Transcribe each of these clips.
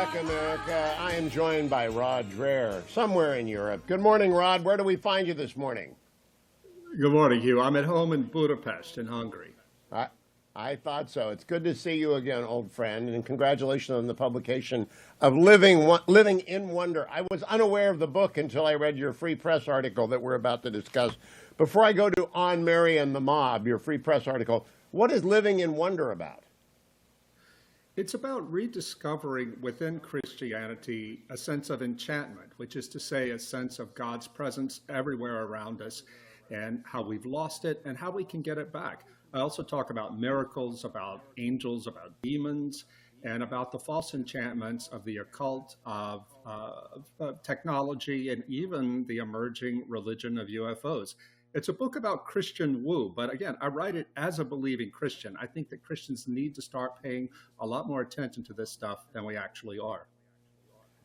back, America. I am joined by Rod Dreher, somewhere in Europe. Good morning, Rod. Where do we find you this morning? Good morning, Hugh. I'm at home in Budapest, in Hungary. I, I thought so. It's good to see you again, old friend, and congratulations on the publication of Living in Wonder. I was unaware of the book until I read your free press article that we're about to discuss. Before I go to On Mary and the Mob, your free press article, what is Living in Wonder about? It's about rediscovering within Christianity a sense of enchantment, which is to say a sense of God's presence everywhere around us and how we've lost it and how we can get it back. I also talk about miracles, about angels, about demons, and about the false enchantments of the occult, of technology, and even the emerging religion of UFOs. It's a book about Christian woo, but again, I write it as a believing Christian. I think that Christians need to start paying a lot more attention to this stuff than we actually are.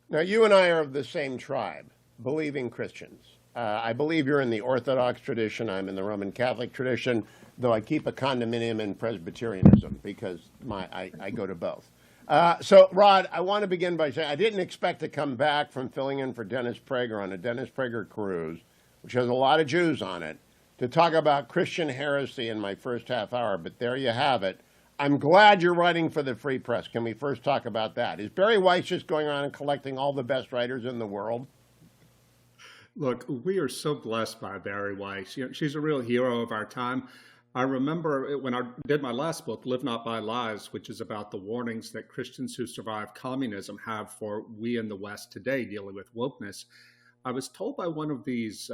Now, you and I are of the same tribe, believing Christians. I believe you're in the Orthodox tradition. I'm in the Roman Catholic tradition, though I keep a condominium in Presbyterianism because I go to both. So, Rod, I want to begin by saying I didn't expect to come back from filling in for Dennis Prager on a Dennis Prager cruise, which has a lot of Jews on it, to talk about Christian heresy in my first half hour. But there you have it. I'm glad you're writing for the Free Press. Can we first talk about that? Is Barry Weiss just going around and collecting all the best writers in the world? Look, we are so blessed by Barry Weiss. She's a real hero of our time. I remember when I did my last book, Live Not by Lies, which is about the warnings that Christians who survived communism have for we in the West today dealing with wokeness. I was told by one of these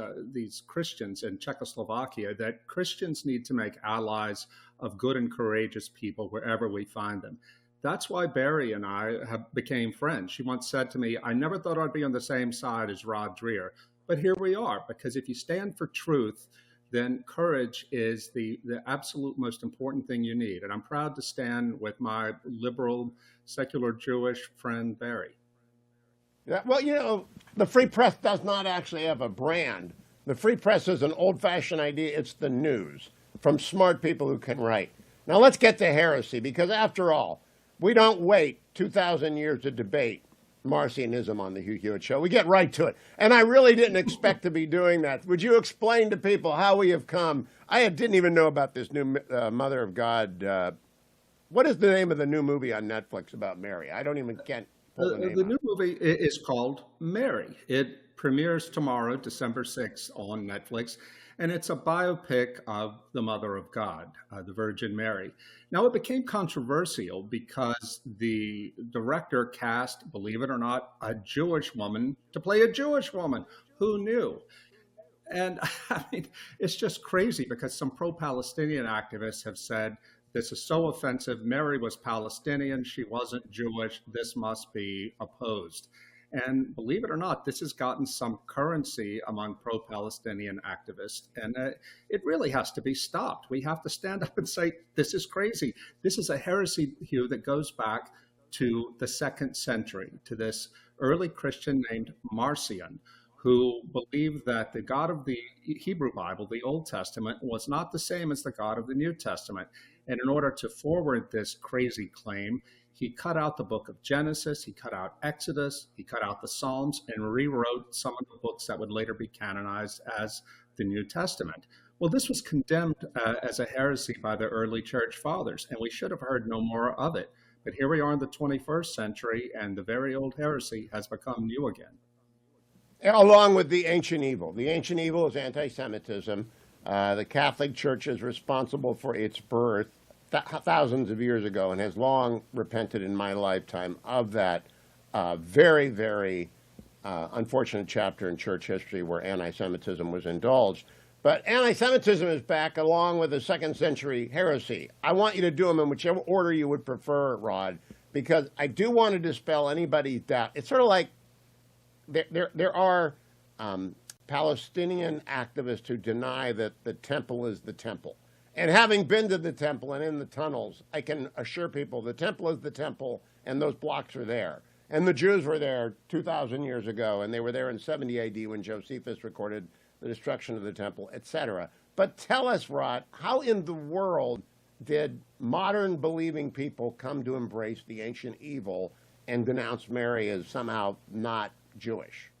Christians in Czechoslovakia that Christians need to make allies of good and courageous people wherever we find them. That's why Barry and I became friends. She once said to me, I never thought I'd be on the same side as Rod Dreher, but here we are, because if you stand for truth, then courage is the absolute most important thing you need. And I'm proud to stand with my liberal, secular Jewish friend, Barry. Yeah, well, the Free Press does not actually have a brand. The Free Press is an old-fashioned idea. It's the news from smart people who can write. Now let's get to heresy, because after all, we don't wait 2,000 years to debate Marcionism on the Hugh Hewitt Show. We get right to it. And I really didn't expect to be doing that. Would you explain to people how we have come? I didn't even know about this new Mother of God. What is the name of the new movie on Netflix about Mary? I don't even can't. The new movie is called Mary. It premieres tomorrow, December 6th, on Netflix, and it's a biopic of the Mother of God, the Virgin Mary. Now, it became controversial because the director cast, believe it or not, a Jewish woman to play a Jewish woman. Who knew? And I mean, it's just crazy because some pro-Palestinian activists have said, this is so offensive. Mary was Palestinian. She wasn't Jewish. This must be opposed. And believe it or not, this has gotten some currency among pro-Palestinian activists. And it really has to be stopped. We have to stand up and say, this is crazy. This is a heresy, Hugh, that goes back to the 2nd century, to this early Christian named Marcion, who believed that the God of the Hebrew Bible, the Old Testament, was not the same as the God of the New Testament. And in order to forward this crazy claim, he cut out the book of Genesis, he cut out Exodus, he cut out the Psalms, and rewrote some of the books that would later be canonized as the New Testament. Well, this was condemned as a heresy by the early church fathers, and we should have heard no more of it. But here we are in the 21st century, and the very old heresy has become new again. Along with the ancient evil. The ancient evil is anti-Semitism. The Catholic Church is responsible for its birth thousands of years ago and has long repented in my lifetime of that very, very unfortunate chapter in church history where anti-Semitism was indulged. But anti-Semitism is back along with the 2nd century heresy. I want you to do them in whichever order you would prefer, Rod, because I do want to dispel anybody's doubt. It's sort of like there are Palestinian activists who deny that the temple is the temple. And having been to the temple and in the tunnels, I can assure people the temple is the temple and those blocks are there. And the Jews were there 2,000 years ago, and they were there in 70 AD when Josephus recorded the destruction of the temple, etc. But tell us, Rod, how in the world did modern believing people come to embrace the ancient evil and denounce Mary as somehow not Jewish?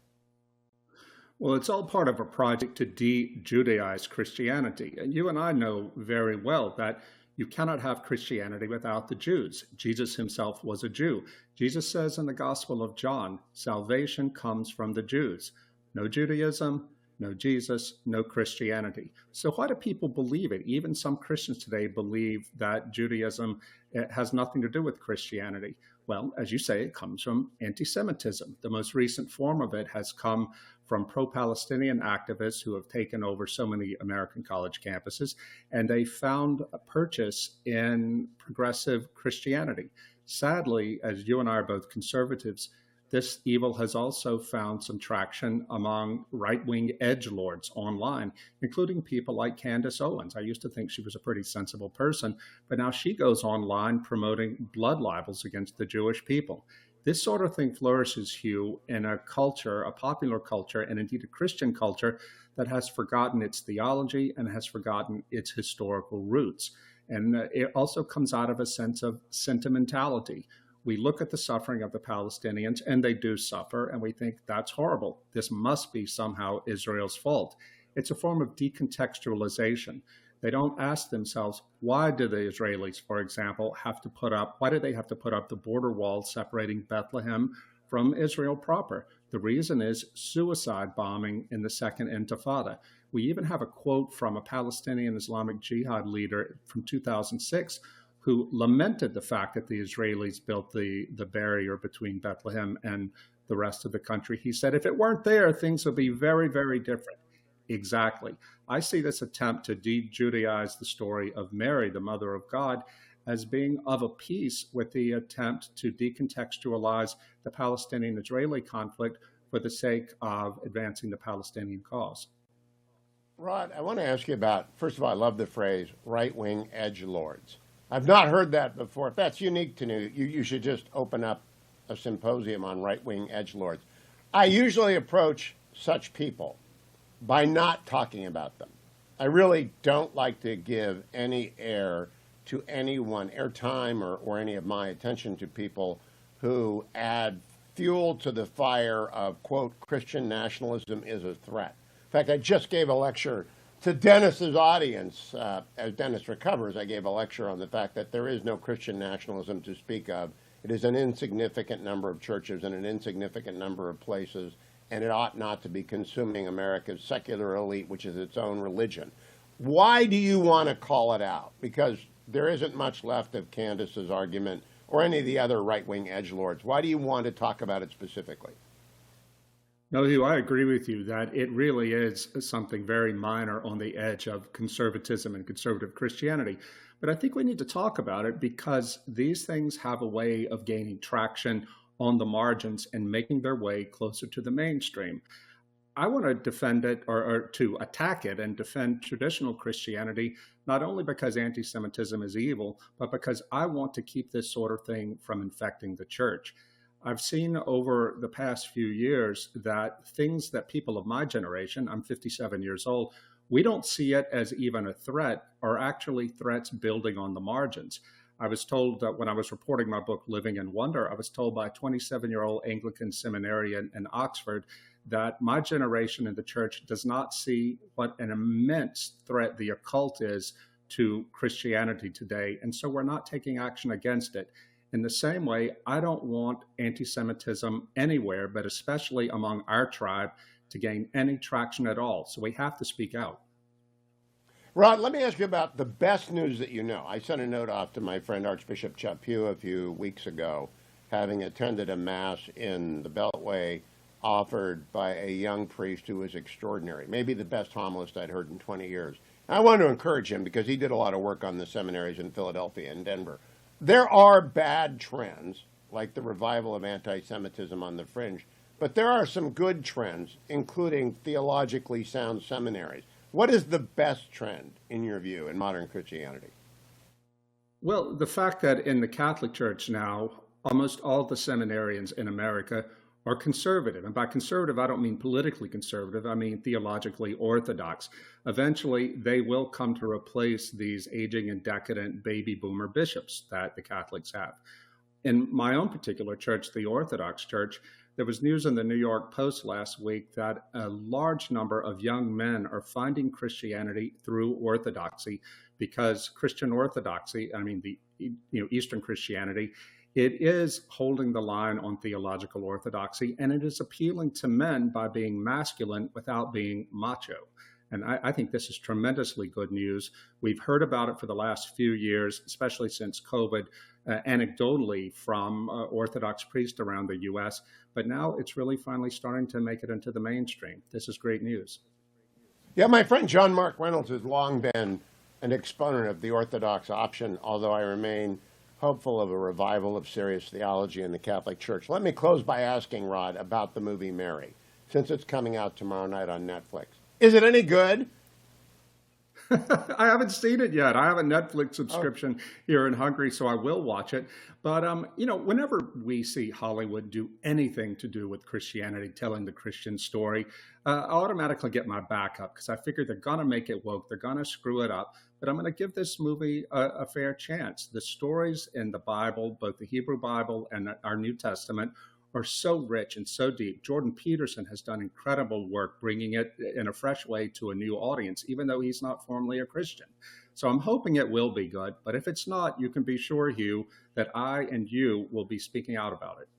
Well, it's all part of a project to de-Judaize Christianity. And you and I know very well that you cannot have Christianity without the Jews. Jesus himself was a Jew. Jesus says in the Gospel of John, salvation comes from the Jews. No Judaism, no Jesus, no Christianity. So why do people believe it? Even some Christians today believe that Judaism has nothing to do with Christianity. Well, as you say, it comes from anti-Semitism. The most recent form of it has come from pro-Palestinian activists who have taken over so many American college campuses, and they found a purchase in progressive Christianity. Sadly, as you and I are both conservatives, this evil has also found some traction among right-wing edgelords online, including people like Candace Owens. I used to think she was a pretty sensible person, but now she goes online promoting blood libels against the Jewish people. This sort of thing flourishes, Hugh, in a culture, a popular culture, and indeed a Christian culture that has forgotten its theology and has forgotten its historical roots. And it also comes out of a sense of sentimentality. We look at the suffering of the Palestinians, and they do suffer, and we think that's horrible. This must be somehow Israel's fault. It's a form of decontextualization. They don't ask themselves, why do the Israelis, for example, why do they have to put up the border wall separating Bethlehem from Israel proper? The reason is suicide bombing in the Second Intifada. We even have a quote from a Palestinian Islamic Jihad leader from 2006 who lamented the fact that the Israelis built the barrier between Bethlehem and the rest of the country. He said, if it weren't there, things would be very, very different. Exactly. I see this attempt to de-Judaize the story of Mary, the Mother of God, as being of a piece with the attempt to decontextualize the Palestinian-Israeli conflict for the sake of advancing the Palestinian cause. Rod, I want to ask you about, first of all, I love the phrase right-wing edgelords. I've not heard that before. If that's unique to you, you should just open up a symposium on right-wing edgelords. I usually approach such people by not talking about them. I really don't like to give any air to anyone, airtime or any of my attention to people who add fuel to the fire of, quote, Christian nationalism is a threat. In fact, I just gave a lecture to Dennis's audience. As Dennis recovers, I gave a lecture on the fact that there is no Christian nationalism to speak of. It is an insignificant number of churches and an insignificant number of places, and it ought not to be consuming America's secular elite, which is its own religion. Why do you want to call it out? Because there isn't much left of Candace's argument or any of the other right-wing edgelords. Why do you want to talk about it specifically? No, Hugh, I agree with you that it really is something very minor on the edge of conservatism and conservative Christianity. But I think we need to talk about it because these things have a way of gaining traction on the margins and making their way closer to the mainstream. I want to defend it or to attack it and defend traditional Christianity, not only because anti-Semitism is evil, but because I want to keep this sort of thing from infecting the church. I've seen over the past few years that things that people of my generation, I'm 57 years old, we don't see it as even a threat are actually threats building on the margins. I was told that when I was reporting my book, Living in Wonder, I was told by a 27-year-old Anglican seminarian in Oxford that my generation in the church does not see what an immense threat the occult is to Christianity today. And so we're not taking action against it. In the same way, I don't want anti-Semitism anywhere, but especially among our tribe, to gain any traction at all. So we have to speak out. Rod, let me ask you about the best news that you know. I sent a note off to my friend Archbishop Hugh a few weeks ago, having attended a mass in the Beltway offered by a young priest who was extraordinary, maybe the best homilist I'd heard in 20 years. I wanted to encourage him because he did a lot of work on the seminaries in Philadelphia and Denver. There are bad trends, like the revival of anti-Semitism on the fringe, but there are some good trends, including theologically sound seminaries. What is the best trend, in your view, in modern Christianity? Well, the fact that in the Catholic Church now, almost all the seminarians in America are conservative. And by conservative, I don't mean politically conservative, I mean theologically orthodox. Eventually, they will come to replace these aging and decadent baby boomer bishops that the Catholics have. In my own particular church, the Orthodox Church, there was news in the New York Post last week that a large number of young men are finding Christianity through Orthodoxy because Christian Orthodoxy, I mean the Eastern Christianity, it is holding the line on theological orthodoxy, and it is appealing to men by being masculine without being macho. And I think this is tremendously good news. We've heard about it for the last few years, especially since COVID, anecdotally from Orthodox priests around the U.S., but now it's really finally starting to make it into the mainstream. This is great news. Yeah, my friend John Mark Reynolds has long been an exponent of the Orthodox option, although I remain hopeful of a revival of serious theology in the Catholic Church. Let me close by asking Rod about the movie Mary, since it's coming out tomorrow night on Netflix. Is it any good? I haven't seen it yet. I have a Netflix subscription here in Hungary, so I will watch it. But, whenever we see Hollywood do anything to do with Christianity, telling the Christian story, I automatically get my back up because I figure they're going to make it woke. They're going to screw it up. But I'm going to give this movie a fair chance. The stories in the Bible, both the Hebrew Bible and our New Testament, are so rich and so deep. Jordan Peterson has done incredible work bringing it in a fresh way to a new audience, even though he's not formally a Christian. So I'm hoping it will be good. But if it's not, you can be sure, Hugh, that I and you will be speaking out about it.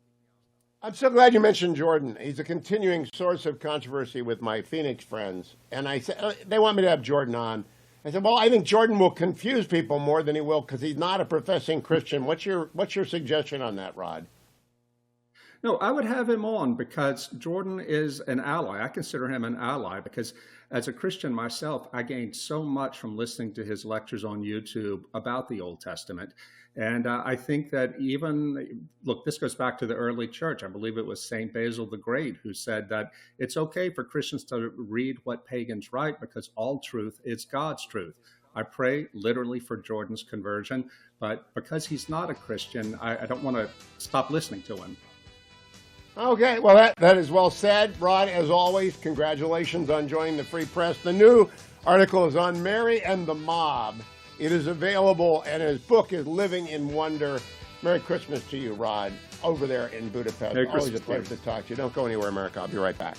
I'm so glad you mentioned Jordan. He's a continuing source of controversy with my Phoenix friends. And I said, they want me to have Jordan on. I said, well, I think Jordan will confuse people more than he will because he's not a professing Christian. What's your suggestion on that, Rod? No, I would have him on because Jordan is an ally. I consider him an ally because as a Christian myself, I gained so much from listening to his lectures on YouTube about the Old Testament. And I think that look, this goes back to the early church. I believe it was St. Basil the Great who said that it's okay for Christians to read what pagans write because all truth is God's truth. I pray literally for Jordan's conversion, but because he's not a Christian, I don't want to stop listening to him. Okay, well, that is well said. Rod, as always, congratulations on joining the Free Press. The new article is on Mary and the Mob. It is available, and his book is Living in Wonder. Merry Christmas to you, Rod, over there in Budapest. Merry Always a Christmas, pleasure to talk to you. Don't go anywhere, America. I'll be right back.